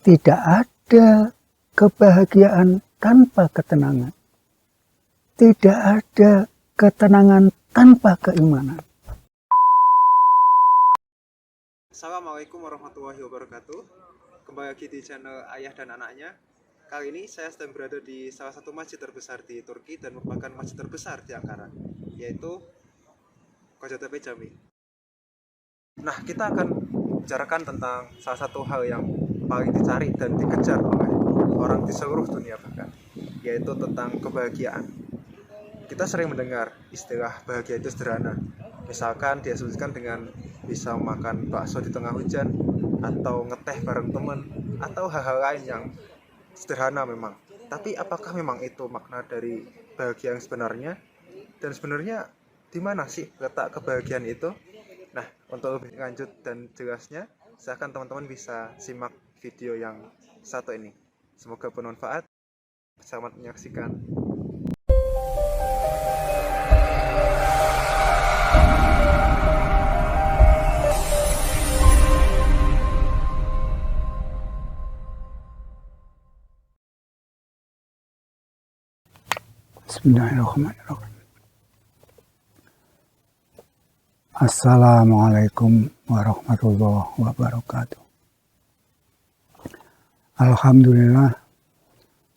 Tidak ada kebahagiaan tanpa ketenangan. Tidak ada ketenangan tanpa keimanan. Assalamualaikum warahmatullahi wabarakatuh. Kembali lagi di channel Ayah dan Anaknya. Kali ini saya sedang berada di salah satu masjid terbesar di Turki dan merupakan masjid terbesar di Ankara, yaitu Kocatepe Cami. Nah, kita akan bicarakan tentang salah satu hal yang paling dicari dan dikejar oleh orang di seluruh dunia bahkan, yaitu tentang kebahagiaan. Kita sering mendengar istilah bahagia itu sederhana. Misalkan diasumsikan dengan bisa makan bakso di tengah hujan, atau ngeteh bareng teman, atau hal-hal lain yang sederhana memang. Tapi apakah memang itu makna dari bahagia yang sebenarnya? Dan sebenarnya di mana sih letak kebahagiaan itu? Nah, untuk lebih lanjut dan jelasnya, silakan teman-teman bisa simak video yang satu ini. Semoga bermanfaat. Selamat menyaksikan. Bismillahirrahmanirrahim. Assalamualaikum warahmatullahi wabarakatuh. Alhamdulillah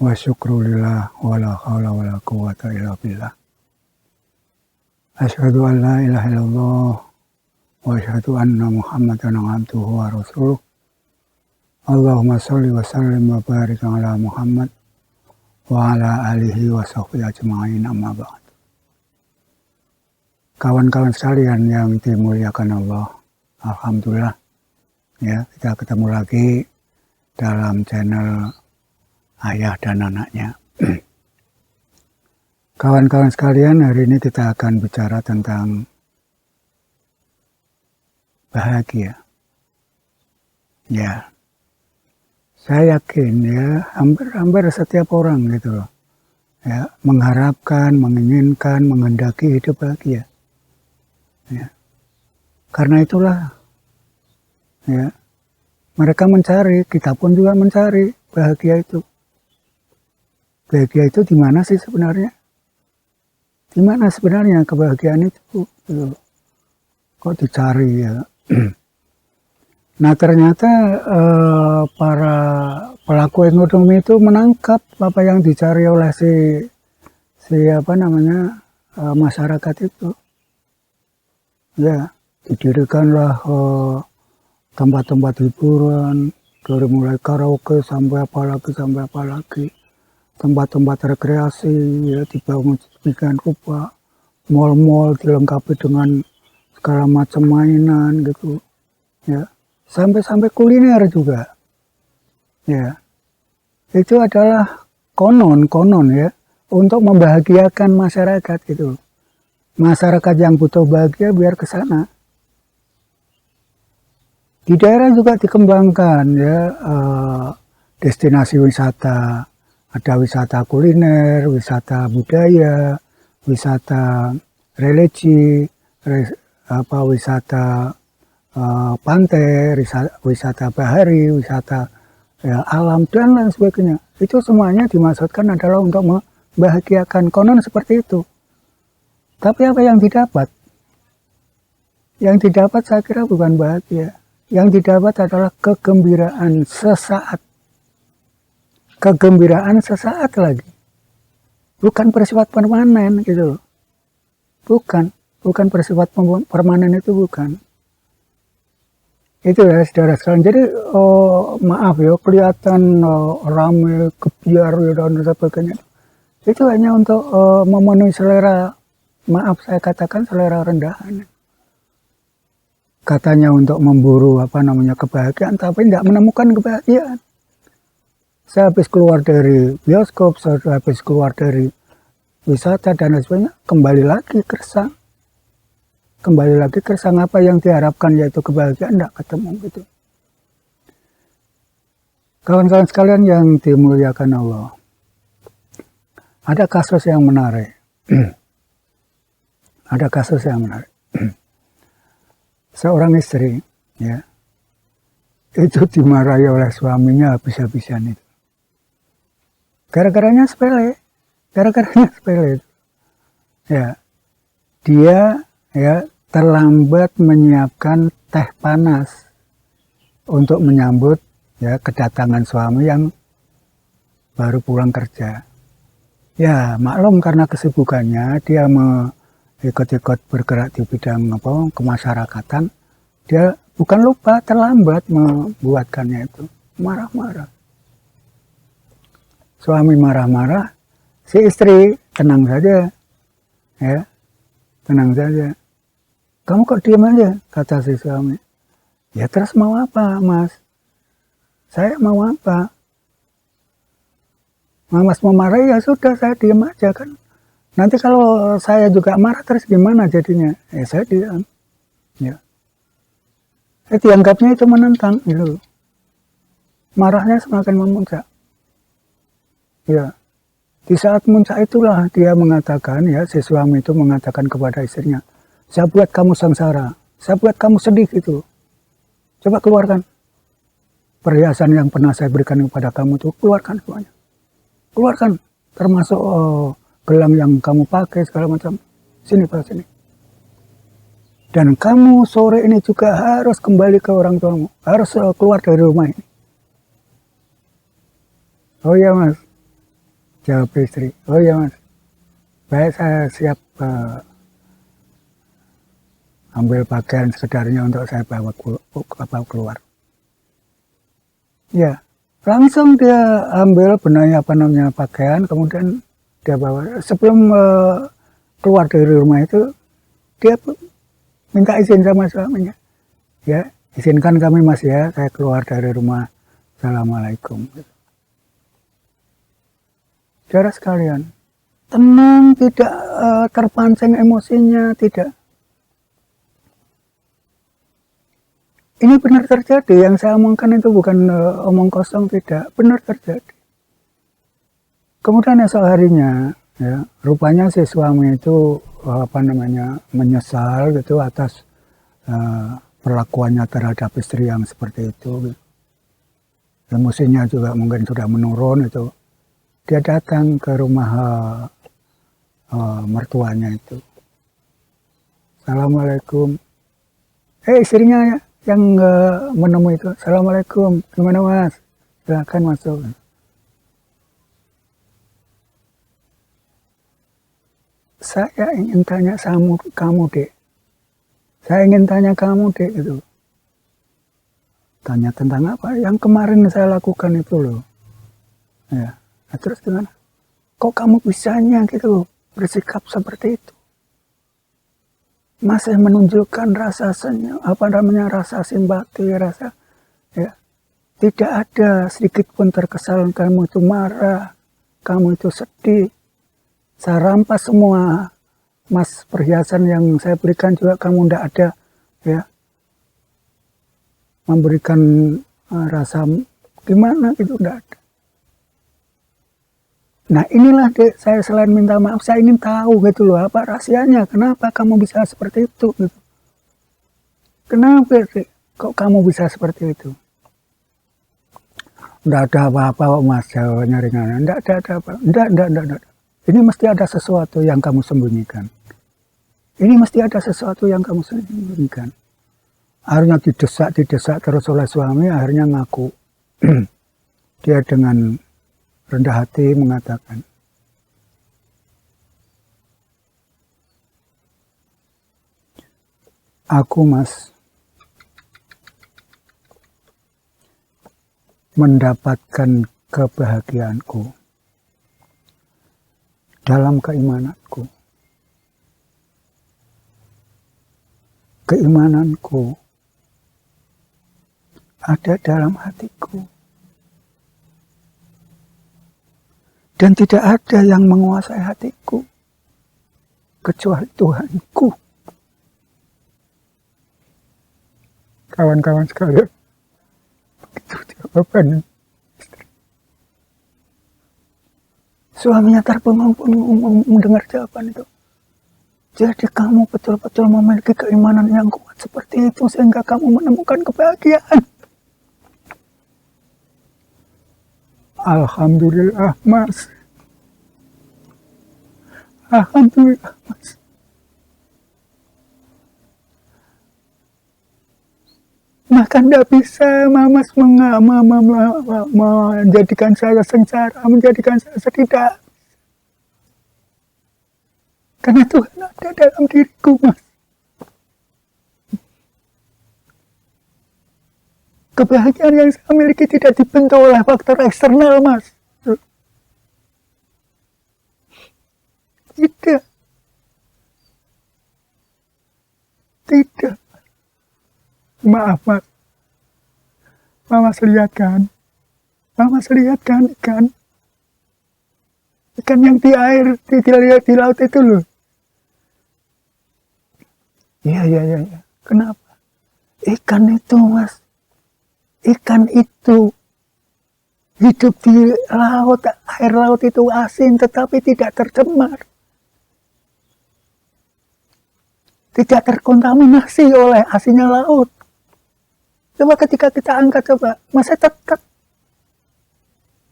wa syukrulillah wa la hawla wa la quwwata illa billah. Asyhadu an la ilaha illallah wa asyhadu anna Muhammadan abduhu wa rasuluh. Allahumma sholli wa sallim wa barik ala Muhammad wa ala alihi wa sahbihi ajma'in, amma ba'd. Kawan-kawan sekalian yang dimuliakan Allah, alhamdulillah ya, kita ketemu lagi dalam channel Ayah dan Anaknya. Kawan-kawan sekalian, hari ini kita akan bicara tentang bahagia. Ya, saya yakin ya, hampir setiap orang gitu loh, ya, mengharapkan, menginginkan, menghendaki hidup bahagia. Ya. Karena itulah ya, mereka mencari, kita pun juga mencari bahagia itu. Bahagia itu di mana sih sebenarnya? Di mana sebenarnya kebahagiaan itu? Gitu. Kok dicari ya? Nah, ternyata para pelaku ekonomi itu menangkap apa yang dicari oleh masyarakat itu. Ya, didirikanlah tempat-tempat hiburan, dari mulai karaoke sampai apa lagi, tempat-tempat rekreasi ya dibangun sedemikian rupa, mal-mal dilengkapi dengan segala macam mainan gitu, ya, sampai kuliner juga, ya, itu adalah konon ya untuk membahagiakan masyarakat gitu. Masyarakat yang butuh bahagia biar ke sana. Di daerah juga dikembangkan ya destinasi wisata, ada wisata kuliner, wisata budaya, wisata religi, wisata pantai, wisata bahari, wisata ya, alam dan lain sebagainya. Itu semuanya dimaksudkan adalah untuk membahagiakan, konon seperti itu. Tapi apa yang didapat? Yang didapat saya kira bukan bahagia. Yang didapat adalah kegembiraan sesaat. Kegembiraan sesaat lagi. Bukan bersifat permanen gitu loh. Bukan bersifat permanen, itu bukan. Itu ya saudara sekalian. Jadi maaf ya, kelihatan ramai, kebiar dan sebagainya. Itu hanya untuk memenuhi selera, maaf saya katakan selera rendahan. Katanya untuk memburu kebahagiaan, tapi tidak menemukan kebahagiaan. Saya habis keluar dari bioskop, saya habis keluar dari wisata dan lain sebagainya, kembali lagi kersang apa yang diharapkan yaitu kebahagiaan, tidak ketemu gitu. Kawan-kawan sekalian yang dimuliakan Allah, ada kasus yang menarik. Seorang istri ya itu dimarahi oleh suaminya habis-habisan itu. Gara-garanya sepele. Ya, dia ya terlambat menyiapkan teh panas untuk menyambut ya kedatangan suami yang baru pulang kerja. Ya, maklum karena kesibukannya dia ikut-ikut bergerak di bidang kemasyarakatan, dia bukan lupa terlambat membuatkannya itu. Marah-marah. Suami marah-marah, si istri tenang saja, ya, tenang saja. Kamu kok diam aja, kata si suami. Ya terus mau apa, Mas? Saya mau apa? Mas mau marah ya sudah, saya diam aja kan. Nanti kalau saya juga marah terus gimana jadinya? Ya saya diam. Ya. Dianggapnya itu menentang, gitu. Marahnya semakin memuncak. Ya, di saat muncak itulah dia mengatakan, ya si suami itu mengatakan kepada istrinya, saya buat kamu sengsara, saya buat kamu sedih gitu. Coba keluarkan perhiasan yang pernah saya berikan kepada kamu itu, keluarkan semuanya. Keluarkan, termasuk gelang yang kamu pakai segala macam. Sini Pak, sini. Dan kamu sore ini juga harus kembali ke orang tuamu, harus keluar dari rumah ini. Oh iya Mas, jawab istri. Oh iya Mas, baik saya siap ambil pakaian sekedarnya untuk saya bawa keluar. Ya, langsung dia ambil benarnya pakaian, kemudian dia bawa. Sebelum keluar dari rumah itu, dia minta izin sama suaminya. Ya, izinkan kami Mas ya, saya keluar dari rumah. Assalamualaikum. Saudara sekalian, tenang, tidak terpancing emosinya, tidak. Ini benar terjadi, yang saya omongkan itu bukan omong kosong, tidak, benar terjadi. Kemudian esok harinya, ya, rupanya si suami itu menyesal gitu atas perlakuannya terhadap istri yang seperti itu. Gitu. Emosinya juga mungkin sudah menurun itu. Dia datang ke rumah mertuanya itu. Assalamualaikum. Istrinya yang menemui itu. Assalamualaikum. Gimana Mas? Silakan masuk. Saya ingin tanya kamu Dek. Saya ingin tanya kamu Dek itu. Tanya tentang apa? Yang kemarin saya lakukan itu loh. Ya. Nah, terus gimana? Kok kamu bisanya gitu bersikap seperti itu? Masih menunjukkan rasa senyum, rasa simpati, rasa ya. Tidak ada sedikit pun terkesan kamu itu marah, kamu itu sedih. Saya rampas semua Mas perhiasan yang saya berikan juga kamu tidak ada ya. Memberikan rasa gimana gitu tidak ada. Nah inilah Dek, saya selain minta maaf, saya ingin tahu gitu loh, apa rahasianya, kenapa kamu bisa seperti itu gitu. Kenapa Dek, kok kamu bisa seperti itu? Nggak ada apa-apa Mas, jawabannya ringan. Nggak ada apa. Nggak. Ini mesti ada sesuatu yang kamu sembunyikan. Ini mesti ada sesuatu yang kamu sembunyikan. Akhirnya didesak terus oleh suami, akhirnya ngaku. Dia dengan rendah hati mengatakan, aku Mas mendapatkan kebahagiaanku dalam keimananku. Keimananku ada dalam hatiku. Dan tidak ada yang menguasai hatiku kecuali Tuhanku. Kawan-kawan sekalian, begitu jawaban istri. Suaminya terpengung-pengung mendengar jawaban itu. Jadi kamu betul-betul memiliki keimanan yang kuat seperti itu sehingga kamu menemukan kebahagiaan. Alhamdulillah mas. Alhamdulillah mas. Maka tidak bisa mas menjadikan saya sengsara, menjadikan saya sedih. Karena Tuhan ada dalam diriku mas. Kebahagiaan yang saya miliki tidak dibentuk oleh faktor eksternal mas. Tidak. Tidak. Maaf mas. Mama lihat kan ikan. Ikan yang di air, di laut itu loh. Iya. Kenapa? Ikan itu mas. Ikan itu hidup di laut, air laut itu asin tetapi tidak tercemar. Tidak terkontaminasi oleh asinnya laut. Coba ketika kita angkat, masih tetap.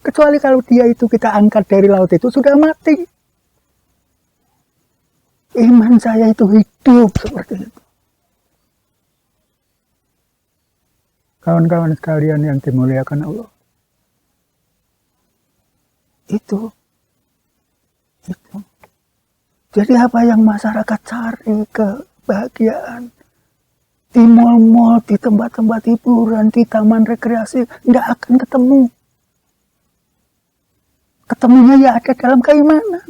Kecuali kalau dia itu kita angkat dari laut itu sudah mati. Iman saya itu hidup seperti itu. Kawan-kawan sekalian yang dimuliakan Allah. Itu. Jadi apa yang masyarakat cari, kebahagiaan, di mal-mal, di tempat-tempat hiburan, di taman rekreasi, tidak akan ketemu. Ketemunya ya ada dalam keimanan.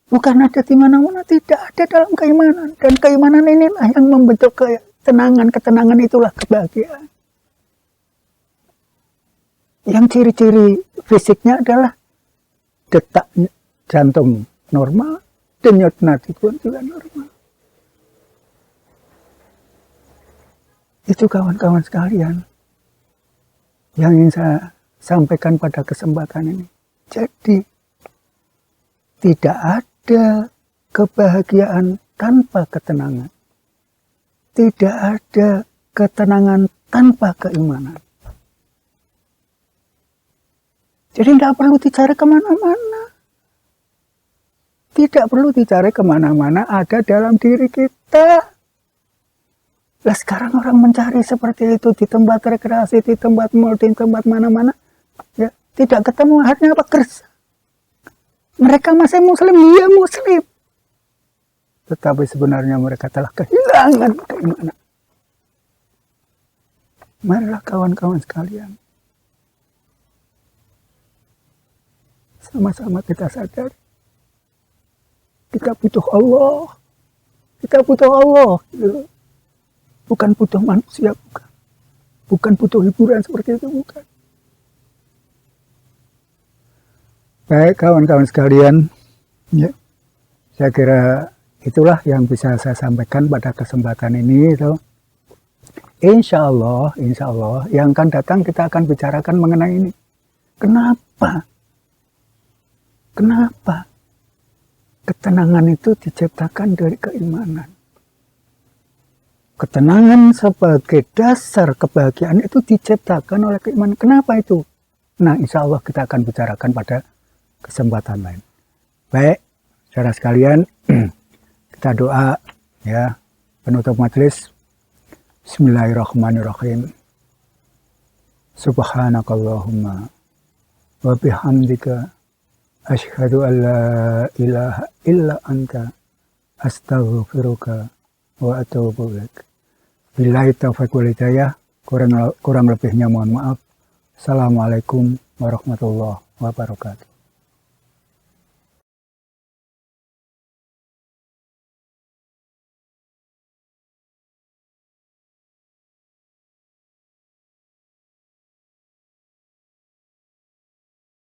Bukan ada di mana-mana, tidak ada dalam keimanan. Dan keimanan inilah yang membentuk ketenangan itulah kebahagiaan. Yang ciri-ciri fisiknya adalah detak jantung normal, denyut nadi pun juga normal. Itu kawan-kawan sekalian yang ingin saya sampaikan pada kesempatan ini. Jadi tidak ada kebahagiaan tanpa ketenangan. Tidak ada ketenangan tanpa keimanan. Jadi tidak perlu dicari kemana-mana. Tidak perlu dicari kemana-mana, ada dalam diri kita. Lah sekarang orang mencari seperti itu di tempat rekreasi, di tempat mal, di tempat mana-mana. Ya, tidak ketemu, akhirnya apa? Kerja. Mereka masih muslim, iya muslim. Tetapi sebenarnya mereka telah kehilangan keimanan. Marilah kawan-kawan sekalian. Sama-sama kita sadar. Kita butuh Allah. Kita butuh Allah. Bukan butuh manusia, bukan. Bukan butuh hiburan seperti itu, bukan. Baik kawan-kawan sekalian, ya, saya kira itulah yang bisa saya sampaikan pada kesempatan ini. Insya Allah, yang akan datang kita akan bicarakan mengenai ini. Kenapa ketenangan itu diciptakan dari keimanan? Ketenangan sebagai dasar kebahagiaan itu diciptakan oleh keimanan. Kenapa itu? Nah, insya Allah kita akan bicarakan pada kesempatan lain. Baik, saudara sekalian, kita doa ya, penutup majelis. Bismillahirrahmanirrahim. Subhanakallahumma wa bihamdika asyhadu an la ilaha illa anta astaghfiruka wa atubu ilaik. Billahi taufiq wal hidayah, kurang lebihnya mohon maaf. Assalamualaikum warahmatullahi wabarakatuh.